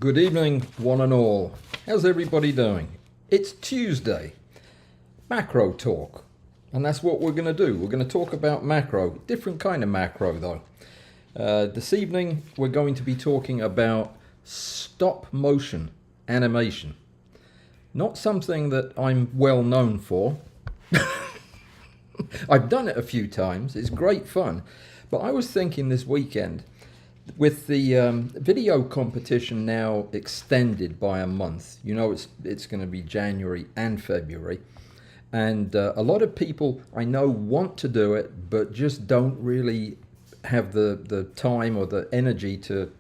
Good evening, one and all. How's everybody doing? It's Tuesday, macro talk, and that's what we're going to do. We're going to talk about macro, different kind of macro though. This evening we're going to be talking about stop motion animation. Not something that I'm well known for. I've done it a few times, it's great fun, but I was thinking this weekend, with the video competition now extended by a month, you know it's going to be January and February, and a lot of people I know want to do it but just don't really have the time or the energy to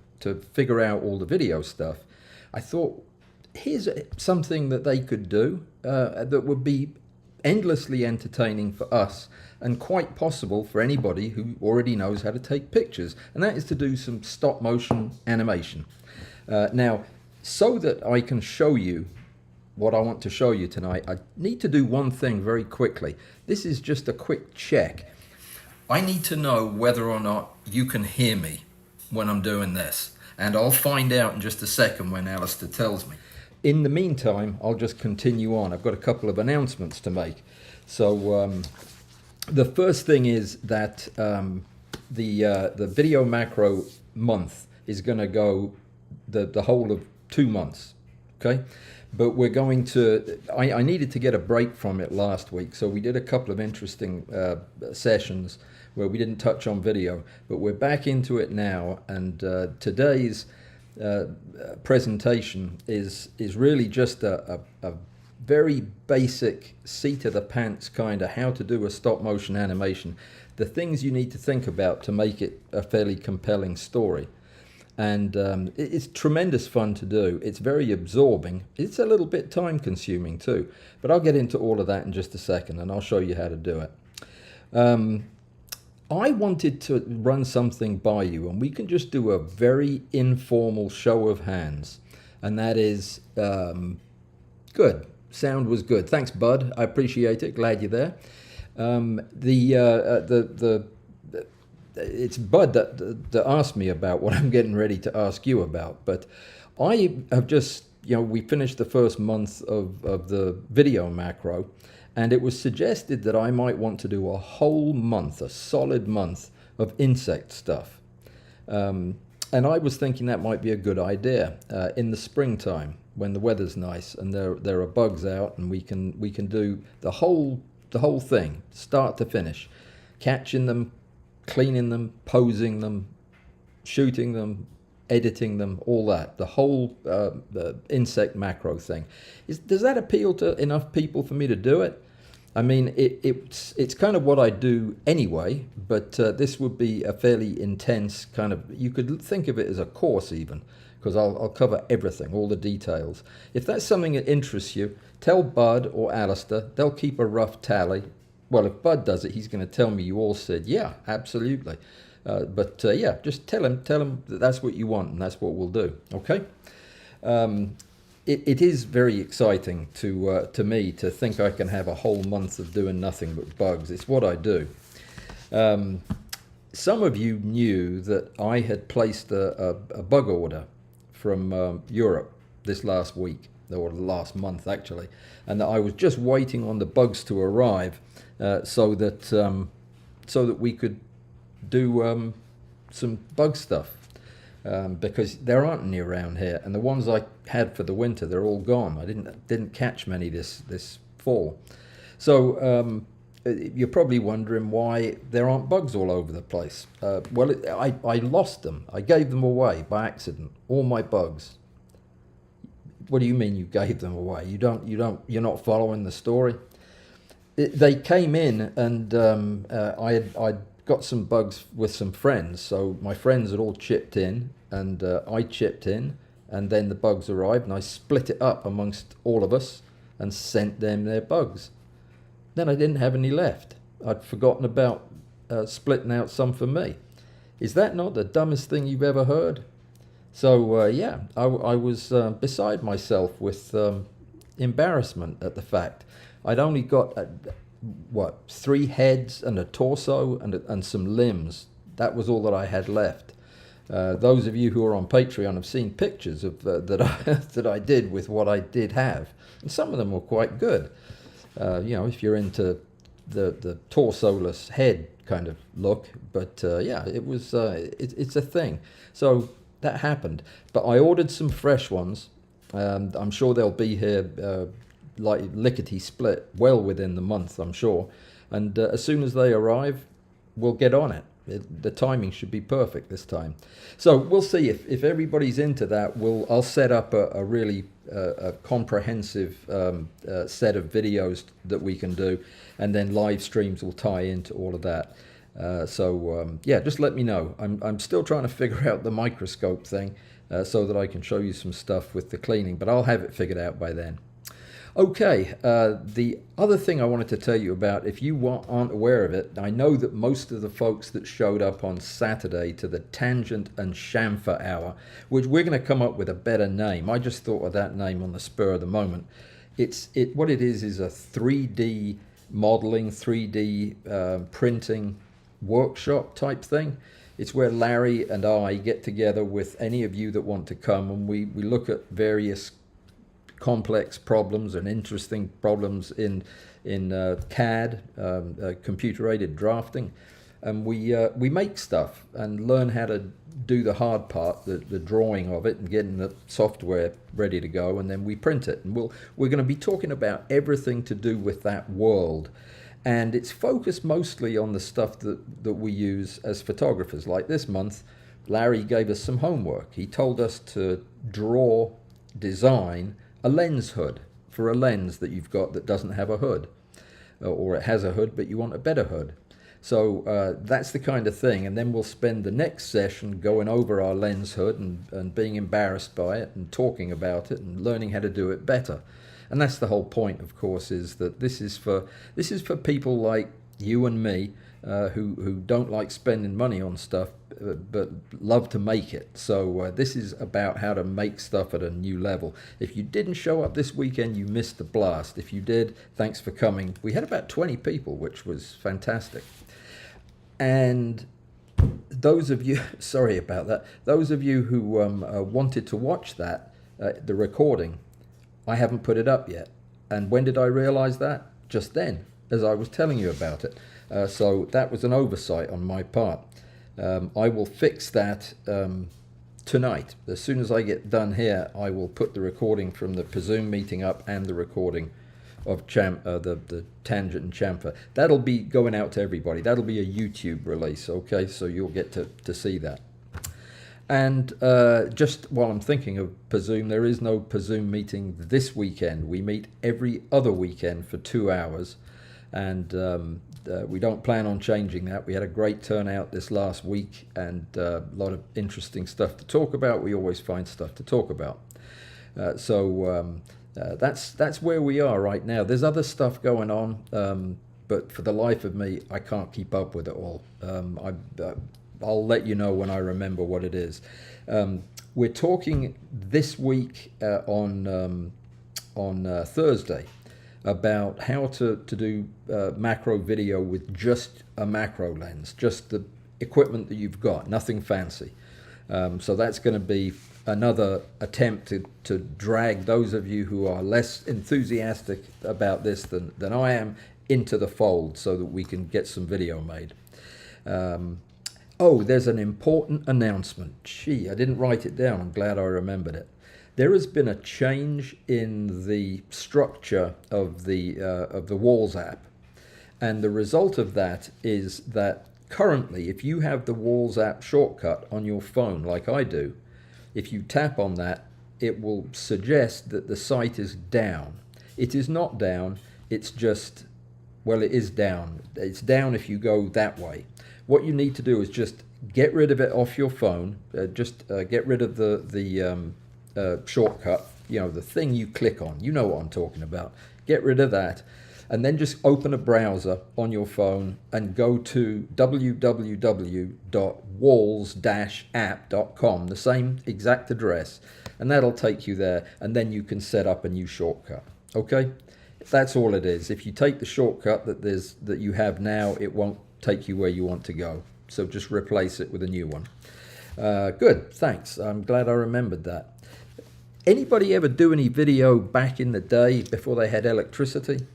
figure out all the video stuff. I thought, here's something that they could do that would be endlessly entertaining for us and quite possible for anybody who already knows how to take pictures, and that is to do some stop motion animation. Now, so that I can show you what I want to show you tonight, I need to do one thing very quickly. This is just a quick check. I need to know whether or not you can hear me when I'm doing this, and I'll find out in just a second when Alistair tells me. In the meantime, I'll just continue on. I've got a couple of announcements to make. So the first thing is that the video macro month is going to go the whole of 2 months, okay? But we're going to, I needed to get a break from it last week, so we did a couple of interesting sessions where we didn't touch on video, but we're back into it now, and today's presentation is really just a very basic seat of the pants kind of how to do a stop motion animation, the things you need to think about to make it a fairly compelling story. And it's tremendous fun to do. It's very absorbing. It's a little bit time consuming too, but I'll get into all of that in just a second and I'll show you how to do it. I wanted to run something by you, and we can just do a very informal show of hands, and that is good. Sound was good. Thanks, Bud. I appreciate it. Glad you're there. It's Bud that asked me about what I'm getting ready to ask you about, but I have just, we finished the first month of the video macro, and it was suggested that I might want to do a whole month, a solid month of insect stuff. And I was thinking that might be a good idea in the springtime when the weather's nice and there are bugs out, and we can do the whole thing, start to finish, catching them, cleaning them, posing them, shooting them, editing them, all that, the whole the insect macro thing. Does that appeal to enough people for me to do it? I mean, it's kind of what I do anyway, but this would be a fairly intense kind of, you could think of it as a course even, because I'll cover everything, all the details. If that's something that interests you, tell Bud or Alistair. They'll keep a rough tally. Well, if Bud does it, he's going to tell me you all said, yeah, absolutely. Yeah, just tell him that that's what you want, and that's what we'll do, okay? It is very exciting to me to think I can have a whole month of doing nothing but bugs. It's what I do. Some of you knew that I had placed a bug order from Europe this last week, or last month actually, and that I was just waiting on the bugs to arrive so that we could do some bug stuff. Because there aren't any around here, and the ones I had for the winter, they're all gone. I didn't catch many this fall. So you're probably wondering why there aren't bugs all over the place. Well, I lost them. I gave them away by accident. All my bugs. What do you mean you gave them away? You're not following the story. They came in, and I'd got some bugs with some friends, so my friends had all chipped in, and I chipped in, and then the bugs arrived, and I split it up amongst all of us and sent them their bugs. Then I didn't have any left. I'd forgotten about splitting out some for me. Is that not the dumbest thing you've ever heard? So yeah, I was beside myself with embarrassment at the fact. I'd only got 3 heads and a torso and some limbs. That was all that I had left. Those of you who are on Patreon have seen pictures of that I did with what I did have, and some of them were quite good. If you're into the torso-less head kind of look, but yeah, it was it's a thing. So that happened, but I ordered some fresh ones. I'm sure they'll be here like lickety split well within the month, I'm sure, and as soon as they arrive, we'll get on it. The timing should be perfect this time. So we'll see if everybody's into that. I'll set up a really comprehensive set of videos that we can do, and then live streams will tie into all of that. Yeah, just let me know. I'm still trying to figure out the microscope thing so that I can show you some stuff with the cleaning, but I'll have it figured out by then. Okay, the other thing I wanted to tell you about, if you aren't aware of it, I know that most of the folks that showed up on Saturday to the Tangent and Chamfer Hour, which we're going to come up with a better name. I just thought of that name on the spur of the moment. What it is a 3D modeling, 3D printing workshop type thing. It's where Larry and I get together with any of you that want to come, and we look at various complex problems and interesting problems in CAD, computer-aided drafting, and we make stuff and learn how to do the hard part, the drawing of it, and getting the software ready to go, and then we print it. And we're going to be talking about everything to do with that world, and it's focused mostly on the stuff that we use as photographers. Like this month, Larry gave us some homework. He told us to design a lens hood for a lens that you've got that doesn't have a hood, or it has a hood but you want a better hood. So that's the kind of thing, and then we'll spend the next session going over our lens hood and being embarrassed by it and talking about it and learning how to do it better. And that's the whole point, of course, is that this is for people like you and me who don't like spending money on stuff but love to make it. So this is about how to make stuff at a new level. If you didn't show up this weekend, you missed the blast. If you did, thanks for coming. We had about 20 people, which was fantastic. And those of you, sorry about that, those of you who wanted to watch that, the recording, I haven't put it up yet. And when did I realize that? Just then, as I was telling you about it. So that was an oversight on my part. I will fix that tonight. As soon as I get done here, I will put the recording from the Zoom meeting up and the recording of the Tangent and Chamfer. That'll be going out to everybody. That'll be a YouTube release, okay? So you'll get to see that. And just while I'm thinking of Zoom, there is no Zoom meeting this weekend. We meet every other weekend for 2 hours, and we don't plan on changing that. We had a great turnout this last week, and a lot of interesting stuff to talk about. We always find stuff to talk about. That's where we are right now. There's other stuff going on, but for the life of me, I can't keep up with it all. I'll let you know when I remember what it is. We're talking this week on Thursday about how to do macro video with just a macro lens, just the equipment that you've got, nothing fancy. So that's going to be another attempt to drag those of you who are less enthusiastic about this than I am into the fold so that we can get some video made. Oh, there's an important announcement. Gee, I didn't write it down. I'm glad I remembered it. There has been a change in the structure of the Walls app. And the result of that is that currently, if you have the Walls app shortcut on your phone, like I do, if you tap on that, it will suggest that the site is down. It is not down, it's just, well, it is down. It's down if you go that way. What you need to do is just get rid of it off your phone, get rid of the shortcut, the thing you click on. You know what I'm talking about. Get rid of that, and then just open a browser on your phone and go to www.walls-app.com, the same exact address, and that'll take you there, and then you can set up a new shortcut. Okay? That's all it is. If you take the shortcut that you have now, it won't take you where you want to go. So just replace it with a new one. Good, thanks. I'm glad I remembered that. Anybody ever do any video back in the day before they had electricity?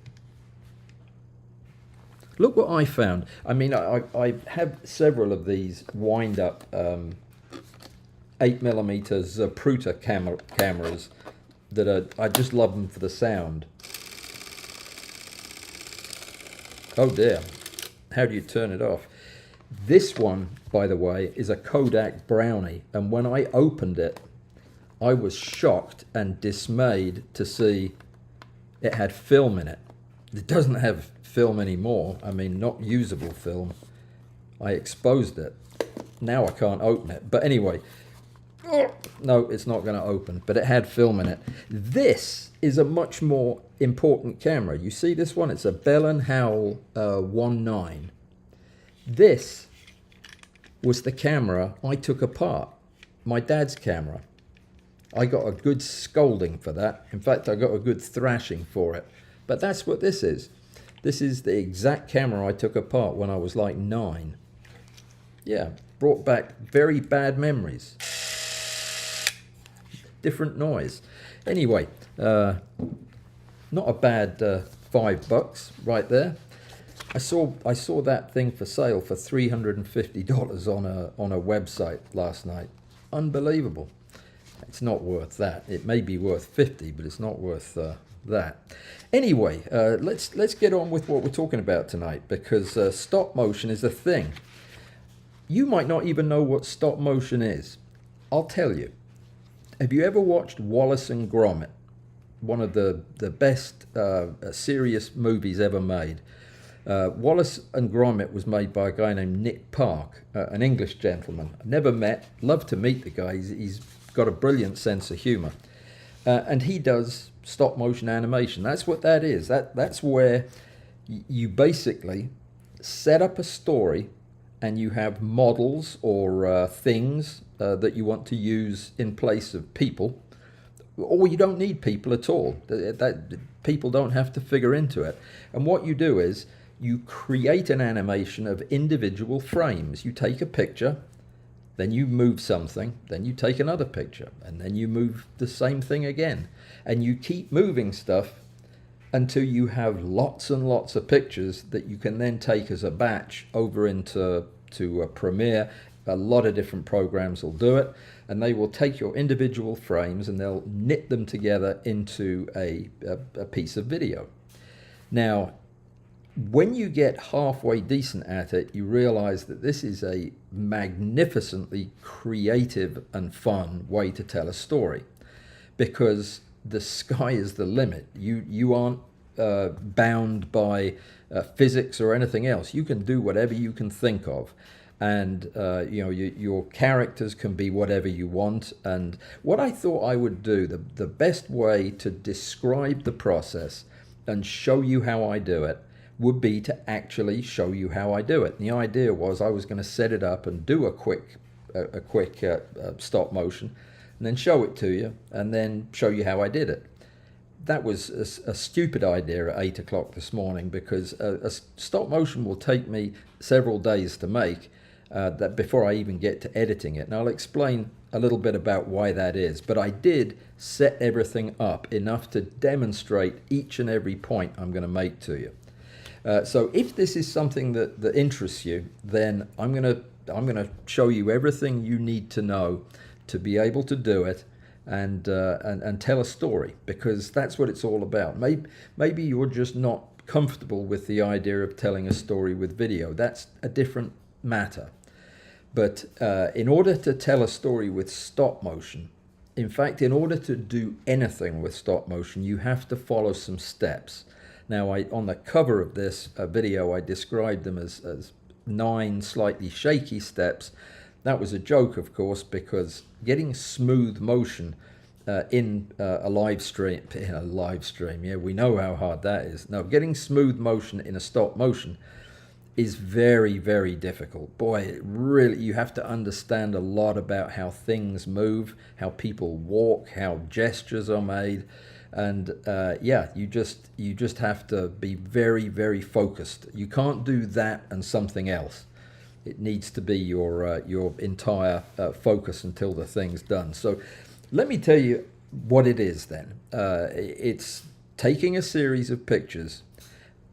Look what I found. I mean, I have several of these wind-up 8mm Zapruder cameras that I just love them for the sound. Oh dear, how do you turn it off? This one, by the way, is a Kodak Brownie, and when I opened it, I was shocked and dismayed to see it had film in it. It doesn't have film anymore. I mean, not usable film. I exposed it. Now I can't open it. But anyway, no, it's not going to open, but it had film in it. This is a much more important camera. You see this one? It's a Bell & Howell 1.9. This was the camera I took apart, my dad's camera. I got a good scolding for that. In fact, I got a good thrashing for it. But that's what this is. This is the exact camera I took apart when I was like 9. Yeah, brought back very bad memories. Different noise. Anyway, not a bad $5 right there. I saw that thing for sale for $350 on a website last night. Unbelievable. It's not worth that. It may be worth 50, but it's not worth that. Anyway, let's get on with what we're talking about tonight, because stop motion is a thing. You might not even know what stop motion is. I'll tell you. Have you ever watched Wallace and Gromit? One of the best serious movies ever made. Wallace and Gromit was made by a guy named Nick Park, an English gentleman. I've never met, love to meet the guy. He's got a brilliant sense of humor. And he does stop motion animation. That's what that is. That's where you basically set up a story and you have models or things that you want to use in place of people, or you don't need people at all. People don't have to figure into it. And what you do is you create an animation of individual frames. You take a picture, then you move something, then you take another picture, and then you move the same thing again. And you keep moving stuff until you have lots and lots of pictures that you can then take as a batch over into a Premiere. A lot of different programs will do it, and they will take your individual frames and they'll knit them together into a piece of video. Now, when you get halfway decent at it, you realize that this is a magnificently creative and fun way to tell a story, because the sky is the limit. You aren't bound by physics or anything else. You can do whatever you can think of, and your characters can be whatever you want. And what I thought I would do, the best way to describe the process and show you how I do it, would be to actually show you how I do it. And the idea was I was going to set it up and do a quick stop motion, and then show it to you, and then show you how I did it. That was a stupid idea at 8 o'clock this morning, because a stop motion will take me several days to make that before I even get to editing it. And I'll explain a little bit about why that is. But I did set everything up enough to demonstrate each and every point I'm going to make to you. So if this is something that interests you, then I'm gonna show you everything you need to know to be able to do it and tell a story, because that's what it's all about. Maybe you're just not comfortable with the idea of telling a story with video. That's a different matter. But in order to tell a story with stop motion, in fact, in order to do anything with stop motion, you have to follow some steps. Now, on the cover of this video, I described them as 9 slightly shaky steps. That was a joke, of course, because getting smooth motion in a live stream, yeah, we know how hard that is. No, getting smooth motion in a stop motion is very, very difficult. Boy, it really, you have to understand a lot about how things move, how people walk, how gestures are made. And yeah, you just have to be very, very focused. You can't do that and something else. it needs to be your entire focus until the thing's done. So let me tell you what it is then. It's taking a series of pictures,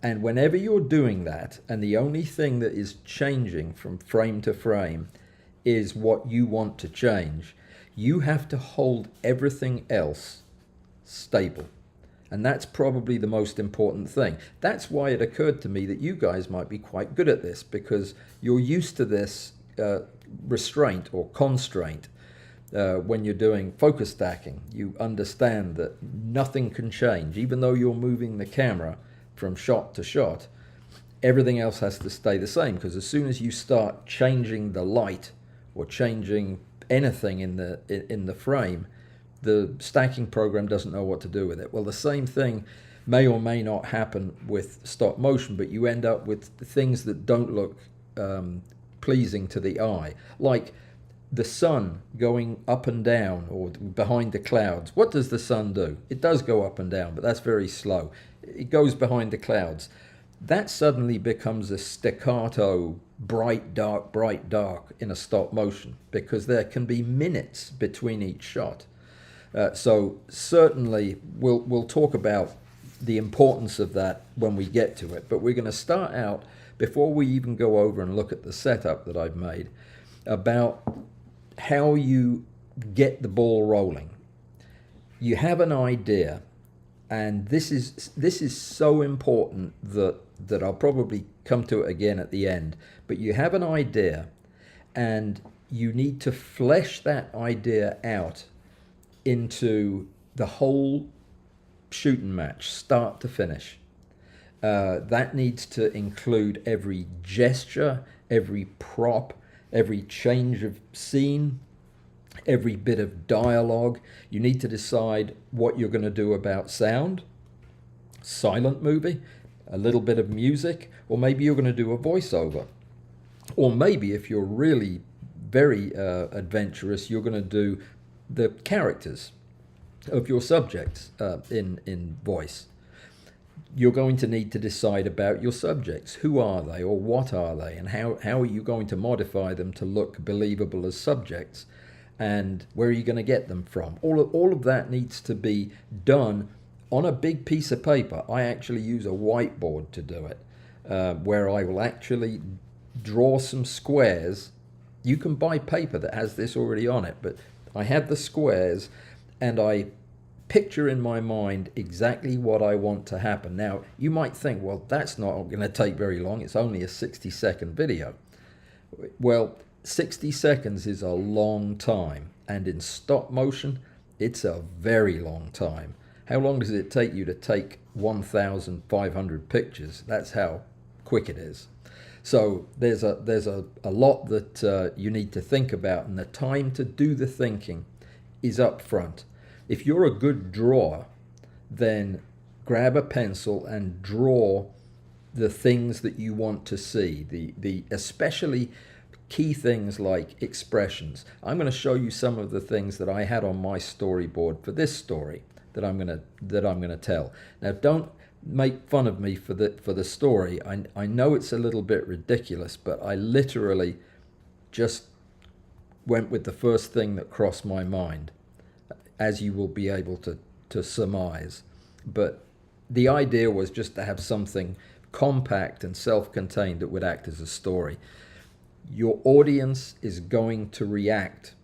and whenever you're doing that, and the only thing that is changing from frame to frame is what you want to change, you have to hold everything else stable. And that's probably the most important thing. That's why it occurred to me that you guys might be quite good at this, because you're used to this restraint or constraint when you're doing focus stacking. You understand that nothing can change. Even though you're moving the camera from shot to shot, everything else has to stay the same, because as soon as you start changing the light or changing anything in the frame, the stacking program doesn't know what to do with it. Well, the same thing may or may not happen with stop motion, but you end up with things that don't look pleasing to the eye, like the sun going up and down or behind the clouds. What does the sun do? It does go up and down, but that's very slow. It goes behind the clouds. That suddenly becomes a staccato, bright, dark in a stop motion, because there can be minutes between each shot. So certainly we'll talk about the importance of that when we get to it, but we're going to start out, before we even go over and look at the setup that I've made, about how you get the ball rolling. You have an idea, and this is so important that I'll probably come to it again at the end, but you have an idea and you need to flesh that idea out into the whole shooting match, start to finish. That needs to include every gesture, every prop, every change of scene, every bit of dialogue. You need to decide what you're going to do about sound, silent movie, a little bit of music, or maybe you're going to do a voiceover. Or maybe if you're really very adventurous, you're going to do the characters of your subjects in voice. You're going to need to decide about your subjects. Who are they, or what are they, and how are you going to modify them to look believable as subjects, and where are you going to get them from? All of that needs to be done on a big piece of paper. I actually use a whiteboard to do it, where I will actually draw some squares. You can buy paper that has this already on it, but I have the squares, and I picture in my mind exactly what I want to happen. Now, you might think, well, that's not going to take very long. It's only a 60-second video. Well, 60 seconds is a long time, and in stop motion, it's a very long time. How long does it take you to take 1,500 pictures? That's how quick it is. So there's a lot that you need to think about, and the time to do the thinking is up front. If you're a good drawer, then grab a pencil and draw the things that you want to see, the especially key things like expressions. I'm going to show you some of the things that I had on my storyboard for this story that I'm going to tell. Now, don't make fun of me for the story. I know it's a little bit ridiculous, but I literally just went with the first thing that crossed my mind, as you will be able to surmise. But the idea was just to have something compact and self-contained that would act as a story. Your audience is going to react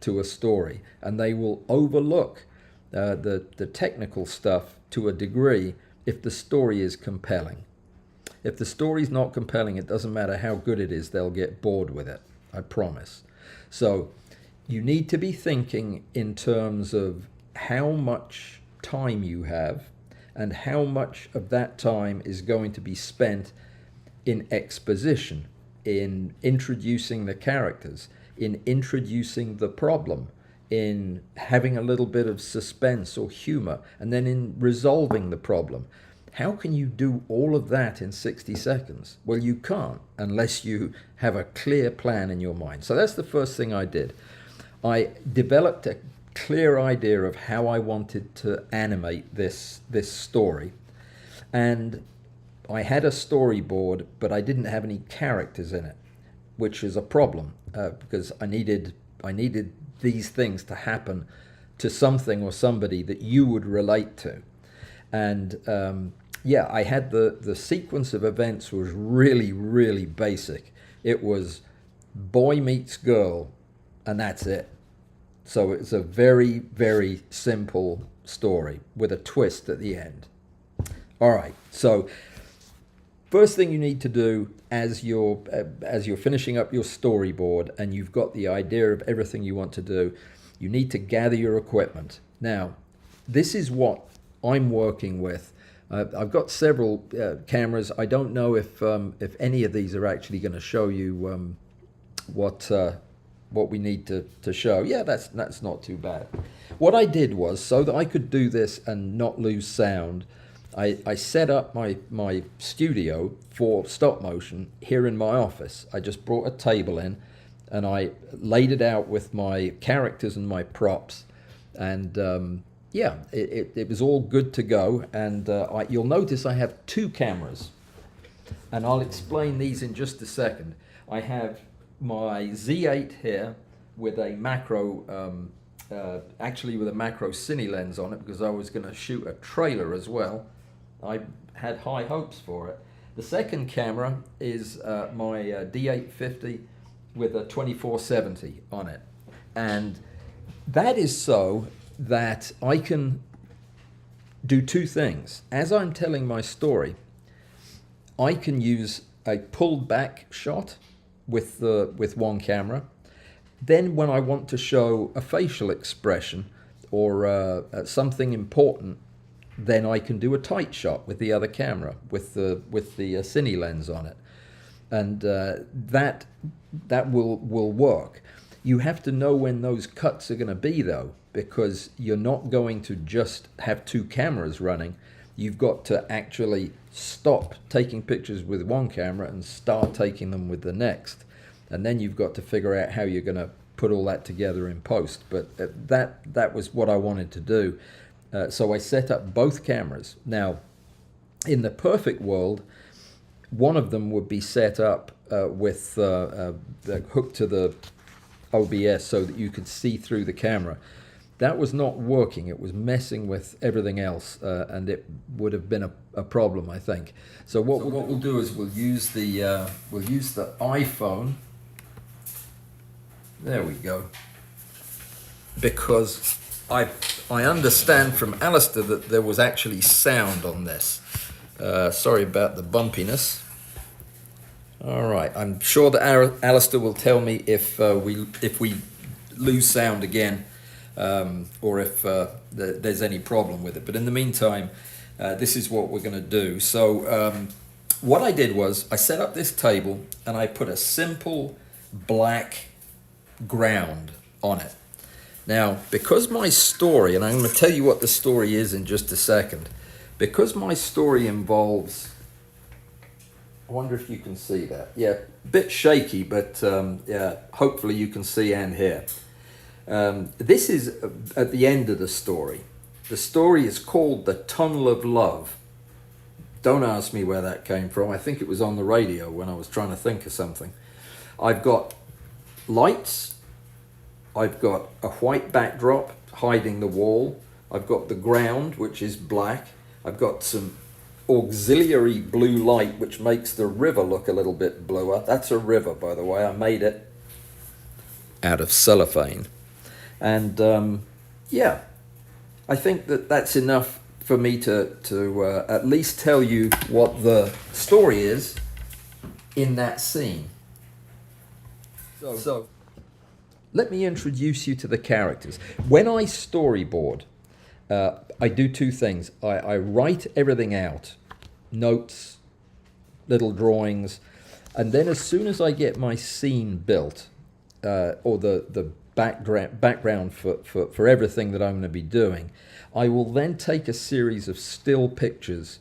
to a story, and they will overlook the technical stuff to a degree if the story is compelling. If the story's not compelling, it doesn't matter how good it is, they'll get bored with it, I promise. So you need to be thinking in terms of how much time you have and how much of that time is going to be spent in exposition, in introducing the characters, in introducing the problem, in having a little bit of suspense or humor, and then in resolving the problem. How can you do all of that in 60 seconds? Well, you can't unless you have a clear plan in your mind. So that's the first thing I did. I developed a clear idea of how I wanted to animate this story. And I had a storyboard, but I didn't have any characters in it. which is a problem because I needed these things to happen to something or somebody that you would relate to. And yeah, I had the sequence of events was really, really basic. It was boy meets girl, and that's it. So it's a very, very simple story with a twist at the end. All right, so first thing you need to do as you're finishing up your storyboard and you've got the idea of everything you want to do, you need to gather your equipment. Now, this is what I'm working with. I've got several cameras. I don't know if any of these are actually going to show you what we need to show. Yeah, that's not too bad. What I did was, so that I could do this and not lose sound, I set up my studio for stop motion here in my office. I just brought a table in and I laid it out with my characters and my props, and yeah, it was all good to go. And you'll notice I have two cameras, and I'll explain these in just a second. I have my Z8 here with a macro, actually with a macro cine lens on it, because I was going to shoot a trailer as well. I had high hopes for it. The second camera is my D850 with a 2470 on it, and that is so that I can do two things. As I'm telling my story, I can use a pulled back shot with one camera. Then when I want to show a facial expression or something important, then I can do a tight shot with the other camera with the cine lens on it, and that will work. You have to know when those cuts are going to be, though, because you're not going to just have two cameras running. You've got to actually stop taking pictures with one camera and start taking them with the next, and then you've got to figure out how you're going to put all that together in post. But that was what I wanted to do. So I set up both cameras. Now, in the perfect world, one of them would be set up with the hook to the OBS so that you could see through the camera. That was not working. It was messing with everything else, and it would have been a problem, I think. So what we'll do is we'll use the iPhone. There we go. Because I understand from Alistair that there was actually sound on this. Sorry about the bumpiness. All right, I'm sure that Alistair will tell me if we lose sound again, or if there's any problem with it. But in the meantime, this is what we're going to do. So what I did was I set up this table and I put a simple black ground on it. Now, because my story, and I'm going to tell you what the story is in just a second, because my story involves, I wonder if you can see that. Yeah, a bit shaky, but yeah, hopefully you can see and hear. This is at the end of the story. The story is called The Tunnel of Love. Don't ask me where that came from. I think it was on the radio when I was trying to think of something. I've got lights. I've got a white backdrop hiding the wall. I've got the ground, which is black. I've got some auxiliary blue light, which makes the river look a little bit bluer. That's a river, by the way. I made it out of cellophane. And yeah, I think that's enough for me to at least tell you what the story is in that scene. So let me introduce you to the characters. When I storyboard, I do two things. I write everything out, notes, little drawings, and then as soon as I get my scene built, or the background for everything that I'm going to be doing, I will then take a series of still pictures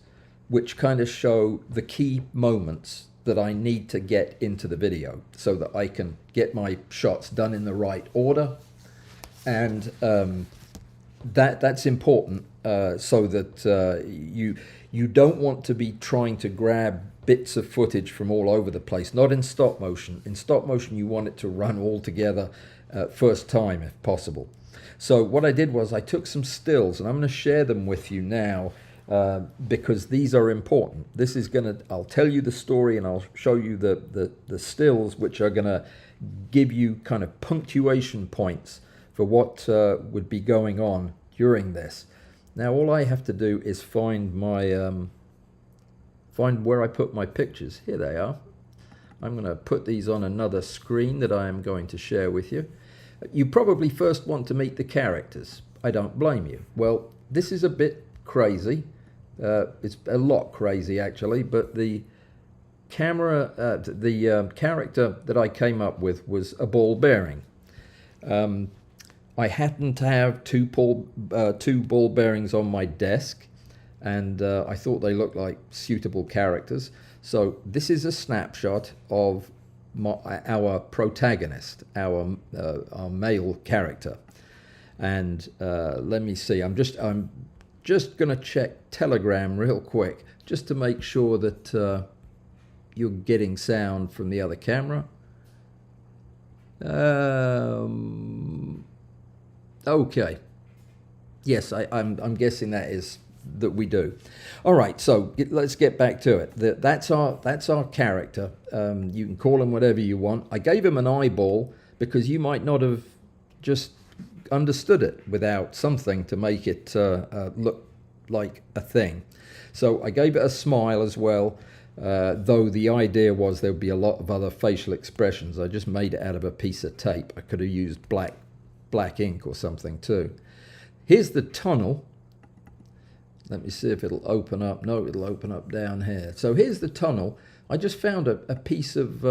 which kind of show the key moments that I need to get into the video so that I can get my shots done in the right order. And that's important so that you don't want to be trying to grab bits of footage from all over the place. Not in stop motion. In stop motion, you want it to run all together first time if possible. So what I did was I took some stills, and I'm going to share them with you now because these are important. This is going to, I'll tell you the story and I'll show you the stills, which are going to give you kind of punctuation points for what would be going on during this. Now all I have to do is find my find where I put my pictures. Here they are. I'm going to put these on another screen that I am going to share with you. You probably first want to meet the characters. I don't blame you. Well, this is a bit crazy. It's a lot crazy actually, but the character that I came up with was a ball bearing. I happened to have two ball bearings on my desk, and I thought they looked like suitable characters. So this is a snapshot of our protagonist, our male character. And let me see. I'm just going to check Telegram real quick just to make sure that you're getting sound from the other camera. Okay. Yes, I'm guessing that we do. All right, so let's get back to it. That's our character. You can call him whatever you want. I gave him an eyeball because you might not have just understood it without something to make it look like a thing. So I gave it a smile as well, though the idea was there would be a lot of other facial expressions. I just made it out of a piece of tape. I could have used black ink or something too. Here's the tunnel. Let me see if it'll open up. No, it'll open up down here. So here's the tunnel. I just found a piece of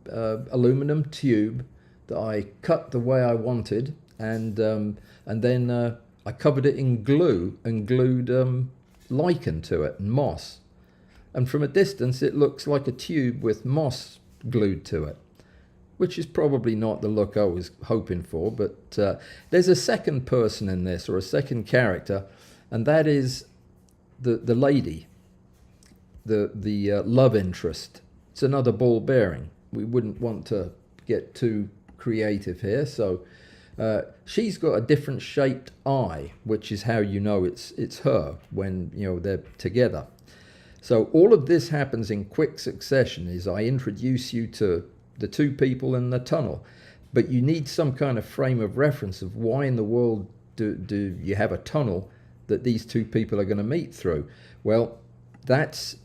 aluminum tube that I cut the way I wanted, and then I covered it in glue and glued lichen to it and moss. And from a distance, it looks like a tube with moss glued to it, which is probably not the look I was hoping for. But there's a second person in this, or a second character, and that is the lady, the love interest. It's another ball bearing. We wouldn't want to get too creative here. So she's got a different shaped eye, which is how you know it's her when they're together. So all of this happens in quick succession as I introduce you to the two people in the tunnel. But you need some kind of frame of reference of why in the world do you have a tunnel that these two people are going to meet through. Well, that's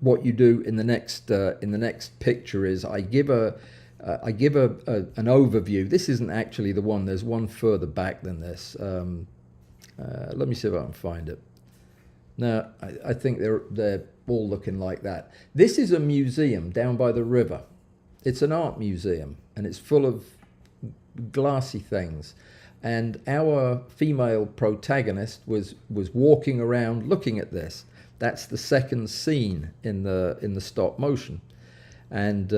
what you do in the next picture. Is I give an overview. This isn't actually the one. There's one further back than this. Let me see if I can find it. Now I think they're all looking like that. This is a museum down by the river. It's an art museum, and it's full of glassy things. And our female protagonist was walking around looking at this. That's the second scene in the stop motion. And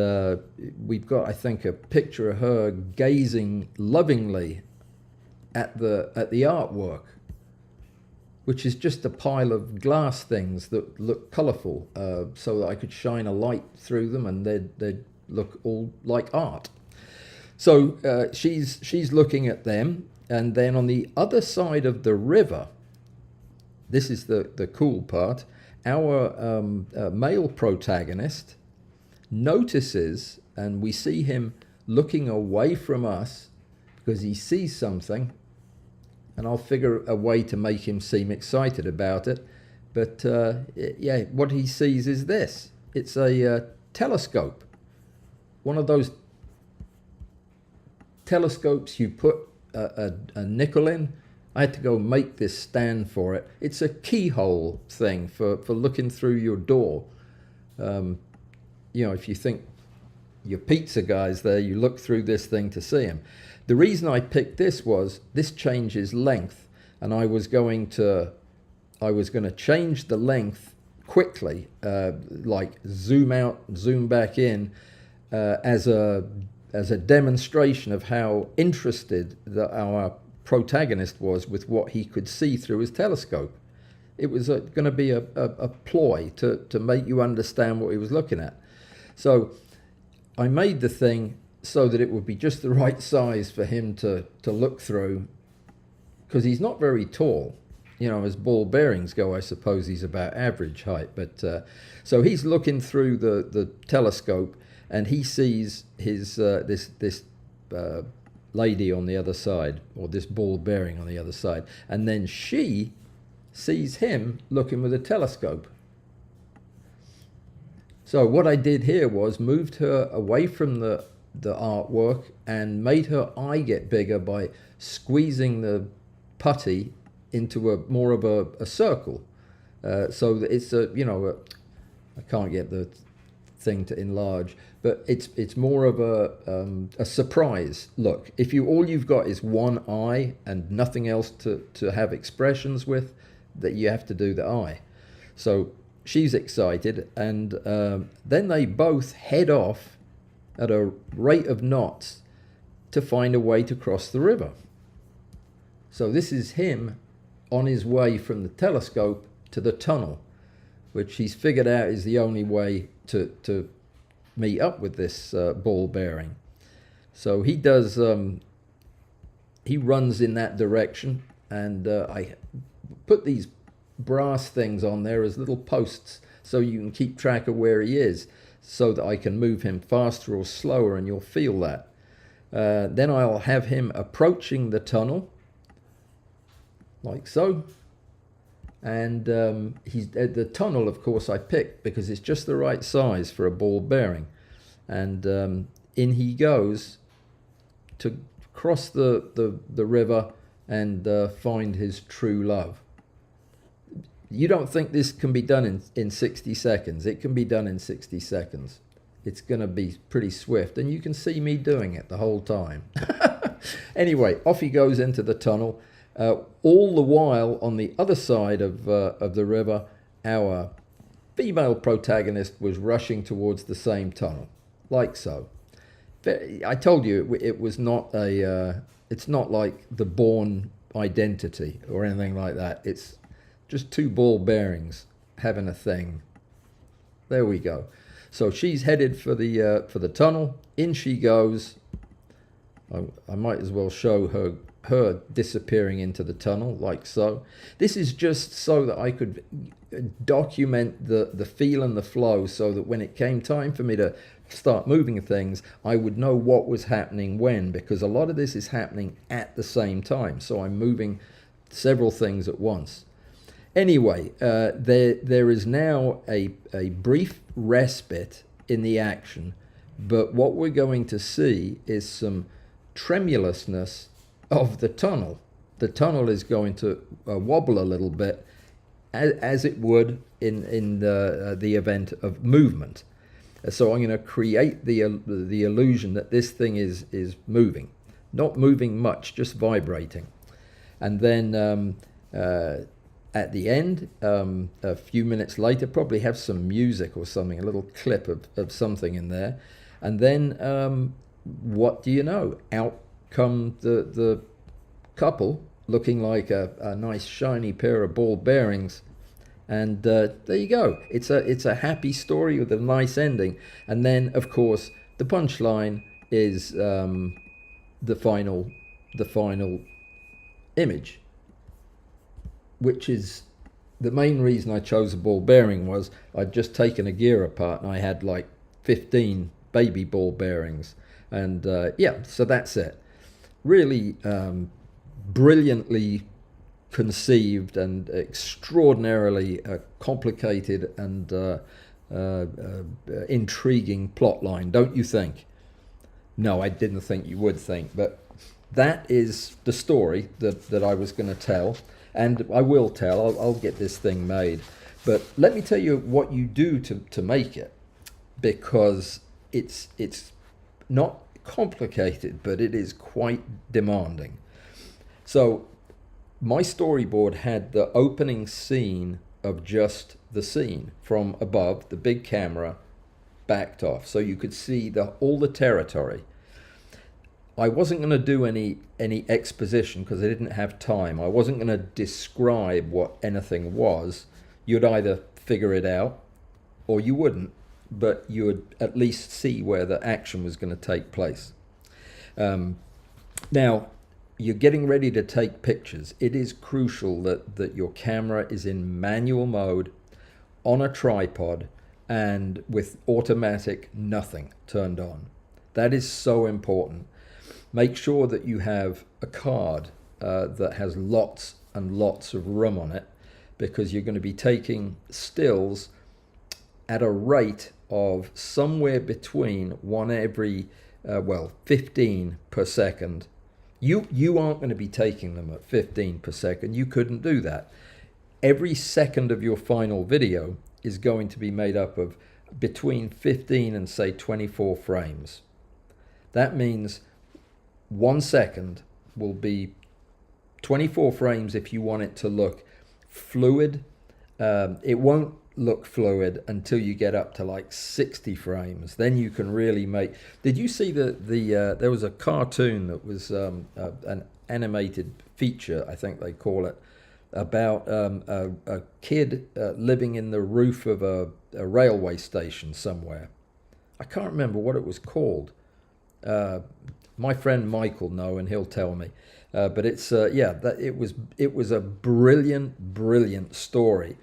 we've got, I think, a picture of her gazing lovingly at the artwork, which is just a pile of glass things that look colourful, so that I could shine a light through them and they'd look all like art. So she's looking at them. And then on the other side of the river, this is the cool part, our male protagonist notices, and we see him looking away from us because he sees something, and I'll figure a way to make him seem excited about it. But yeah, what he sees is this. It's a telescope. One of those telescopes you put a nickel in. I had to go make this stand for it. It's a keyhole thing for looking through your door. If you think your pizza guy's there, you look through this thing to see him. The reason I picked this was this changes length, and I was going to change the length quickly, like zoom out, zoom back in, as a demonstration of how interested our protagonist was with what he could see through his telescope. It was going to be a ploy to make you understand what he was looking at. So I made the thing so that it would be just the right size for him to look through, because he's not very tall. You know, as ball bearings go, I suppose he's about average height. But so he's looking through the telescope, and he sees his this lady on the other side, or this ball bearing on the other side, and then she sees him looking with a telescope. So what I did here was moved her away from the artwork and made her eye get bigger by squeezing the putty into a more of a circle, so that it's I can't get the thing to enlarge, but it's more of a surprise look. If all you've got is one eye and nothing else to have expressions with, that you have to do the eye. So she's excited, and then they both head off at a rate of knots to find a way to cross the river. So this is him on his way from the telescope to the tunnel, which he's figured out is the only way to meet up with this ball bearing. So he does, he runs in that direction, and I put these brass things on there as little posts so you can keep track of where he is, so that I can move him faster or slower, and you'll feel that. Then I'll have him approaching the tunnel, like so. And he's the tunnel, of course, I picked because it's just the right size for a ball bearing. And in he goes to cross the river and find his true love. You don't think this can be done in 60 seconds. It can be done in 60 seconds. It's going to be pretty swift, and you can see me doing it the whole time. Anyway, off he goes into the tunnel. All the while, on the other side of the river, our female protagonist was rushing towards the same tunnel, like so. I told you it was not it's not like the Bourne Identity or anything like that. It's just two ball bearings having a thing. There we go. So she's headed for the tunnel. In she goes. I might as well show her disappearing into the tunnel, like so. This is just so that I could document the feel and the flow, so that when it came time for me to start moving things, I would know what was happening when, because a lot of this is happening at the same time. So I'm moving several things at once. Anyway, there is now a brief respite in the action, but what we're going to see is some tremulousness of the tunnel. The tunnel is going to wobble a little bit, as it would in the event of movement. So I'm going to create the illusion that this thing is moving, not moving much, just vibrating. And then at the end, a few minutes later, probably have some music or something, a little clip of something in there. And then what do you know? Out come the couple, looking like a nice shiny pair of ball bearings. And there you go. It's a happy story with a nice ending. And then, of course, the punchline is the final image, which is the main reason I chose a ball bearing. Was I'd just taken a gear apart and I had like 15 baby ball bearings. And yeah, so that's it. Really brilliantly conceived and extraordinarily complicated and intriguing plot line, don't you think? No, I didn't think you would think, but that is the story that I was going to tell, and I will tell. I'll get this thing made, but let me tell you what you do to make it, because it's not complicated, but it is quite demanding. So my storyboard had the opening scene of just the scene from above, the big camera backed off, so you could see all the territory. I wasn't going to do any exposition because I didn't have time. I wasn't going to describe what anything was. You'd either figure it out or you wouldn't, but you would at least see where the action was going to take place. Now, you're getting ready to take pictures. It is crucial that your camera is in manual mode, on a tripod, and with automatic nothing turned on. That is so important. Make sure that you have a card that has lots and lots of room on it, because you're going to be taking stills at a rate of somewhere between one every 15 per second. You aren't going to be taking them at 15 per second. You couldn't do that. Every second of your final video is going to be made up of between 15 and say 24 frames. That means 1 second will be 24 frames if you want it to look fluid. It won't look fluid until you get up to like 60 frames. Then you can really make... Did you see there was a cartoon that was an animated feature, I think they call it, about a kid living in the roof of a railway station somewhere. I can't remember what it was called. My friend Michael know, and he'll tell me. But it's it was a brilliant story,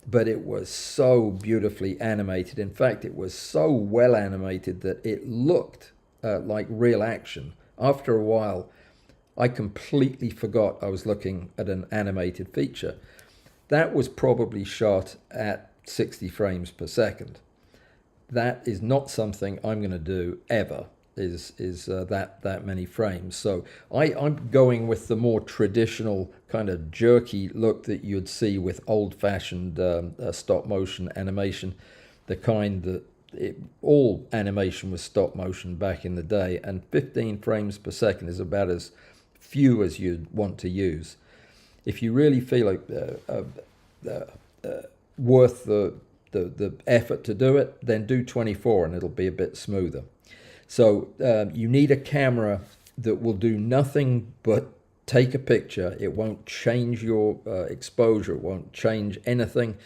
but it was so beautifully animated. In fact, it was so well animated that it looked like real action. After a while, I completely forgot I was looking at an animated feature. That was probably shot at 60 frames per second. That is not something I'm going to do ever. Is that many frames. So I'm going with the more traditional kind of jerky look that you'd see with old-fashioned stop motion animation, the kind that all animation was stop motion back in the day, and 15 frames per second is about as few as you'd want to use. If you really feel like worth the effort to do it, then do 24 and it'll be a bit smoother. So you need a camera that will do nothing but take a picture. It won't change your exposure. It won't change anything.